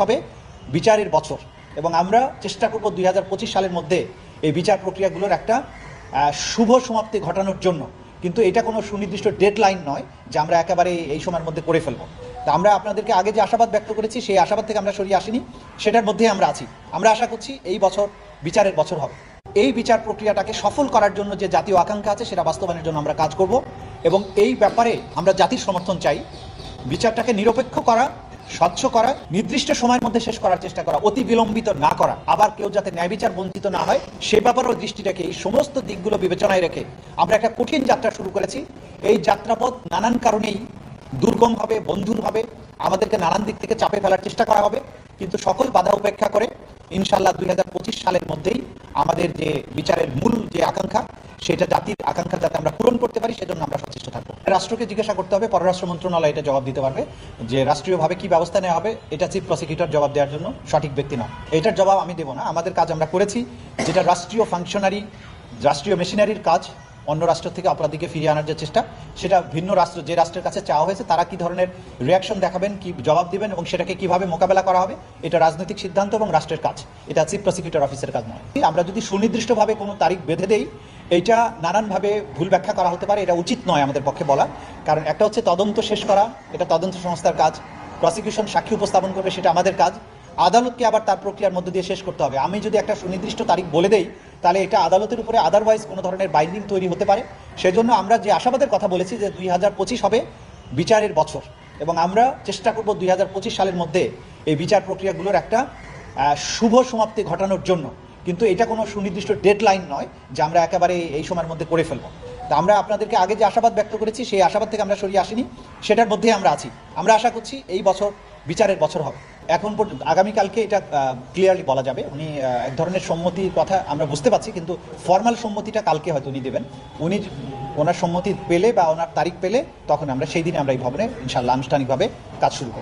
হবে বিচারের বছর এবং আমরা চেষ্টা করব 2025 সালের মধ্যে এই বিচার প্রক্রিয়াগুলোর একটা শুভ সমাপ্তি ঘটানোর জন্য। কিন্তু এটা কোনো সুনির্দিষ্ট ডেডলাইন নয় যে আমরা একেবারে এই সময়ের মধ্যে করে ফেলবো। তা আমরা আপনাদেরকে আগে যে আশাবাদ ব্যক্ত করেছি সেই আশাবাদ থেকে আমরা সরিয়ে আসিনি, সেটার মধ্যেই আমরা আছি। আমরা আশা করছি এই বছর বিচারের বছর হবে। এই বিচার প্রক্রিয়াটাকে সফল করার জন্য যে জাতীয় আকাঙ্ক্ষা আছে সেটা বাস্তবায়নের জন্য আমরা কাজ করব এবং এই ব্যাপারে আমরা জাতির সমর্থন চাই। বিচারটাকে নিরপেক্ষ করা, স্বচ্ছ করা, নির্দিষ্ট সময়ের মধ্যে শেষ করার চেষ্টা করা, অতি বিলম্বিত না করা, আবার কেউ যাতে ন্যায় বিচার বঞ্চিত না হয় সে ব্যাপারেও দৃষ্টি রেখে এই সমস্ত দিকগুলো বিবেচনায় রেখে আমরা একটা কঠিন যাত্রা শুরু করেছি। এই যাত্রাপথ নানান কারণেই দুর্গম হবে, বন্ধুর হবে, আমাদেরকে নানান দিক থেকে চাপে ফেলার চেষ্টা করা হবে, কিন্তু সকল বাধা উপেক্ষা করে ইনশাআল্লাহ 2025 সালের মধ্যেই আমাদের যে বিচারের মূল যে আকাঙ্ক্ষা, সেটা জাতির আকাঙ্ক্ষা যাতে আমরা পূরণ করতে পারি সেজন্য আমরা সচেষ্ট থাকবো। রাষ্ট্রকে জিজ্ঞাসা করতে হবে, পররাষ্ট্র মন্ত্রণালয় এটা জবাব দিতে পারবে যে রাষ্ট্রীয়ভাবে কি ব্যবস্থা নেওয়া হবে। এটা চিফ প্রসিকিউটর জবাব দেওয়ার জন্য সঠিক ব্যক্তি নয়, এটার জবাব আমি দেবো না। আমাদের কাজ আমরা করেছি, যেটা রাষ্ট্রীয় ফাংশনারি, রাষ্ট্রীয় মেশিনারির কাজ। অন্য রাষ্ট্র থেকে অপরাধীকে ফিরিয়ে আনার যে চেষ্টা, সেটা ভিন্ন রাষ্ট্র, যে রাষ্ট্রের কাছে চাওয়া হয়েছে তারা কি ধরনের রিয়াকশন দেখাবেন, কি জবাব দিবেন এবং সেটাকে কিভাবে মোকাবেলা করা হবে, এটা রাজনৈতিক সিদ্ধান্ত এবং রাষ্ট্রের কাজ, এটা চিফ প্রসিকিউটর অফিসের কাজ নয়। আমরা যদি সুনির্দিষ্টভাবে কোনো তারিখ বেঁধে দেই, এইটা নানানভাবে ভুল ব্যাখ্যা করা হতে পারে, এটা উচিত নয় আমাদের পক্ষে বলা। কারণ একটা হচ্ছে তদন্ত শেষ করা, এটা তদন্ত সংস্থার কাজ, প্রসিকিউশন সাক্ষী উপস্থাপন করবে, সেটা আমাদের কাজ, আদালতকে আবার তার প্রক্রিয়ার মধ্যে দিয়ে শেষ করতে হবে। আমি যদি একটা সুনির্দিষ্ট তারিখ বলে দেই তাহলে এটা আদালতের উপরে আদারওয়াইজ কোনো ধরনের বাইন্ডিং তৈরি হতে পারে। সেজন্য আমরা যে আশাবাদের কথা বলেছি যে 2025 হবে বিচারের বছর এবং আমরা চেষ্টা করব 2025 সালের মধ্যে এই বিচার প্রক্রিয়াগুলোর একটা শুভ সমাপ্তি ঘটানোর জন্য। কিন্তু এটা কোনো সুনির্দিষ্ট ডেডলাইন নয় যে আমরা একেবারে এই সময়ের মধ্যে করে ফেলবো। তা আমরা আপনাদেরকে আগে যে আশাবাদ ব্যক্ত করেছি সেই আশাবাদ থেকে আমরা সরিয়ে আসিনি, সেটার মধ্যেই আমরা আছি। আমরা আশা করছি এই বছর বিচারের বছর হবে। এখন পর্যন্ত আগামীকালকে এটা ক্লিয়ারলি বলা যাবে। উনি এক ধরনের সম্মতির কথা আমরা বুঝতে পারছি, কিন্তু ফর্মাল সম্মতিটা কালকে হয়তো উনি দেবেন। উনি ওনার সম্মতি পেলে বা ওনার তারিখ পেলে তখন আমরা সেই দিনে আমরা এই ভবনে ইনশাআল্লাহ আনুষ্ঠানিকভাবে কাজ শুরু করব।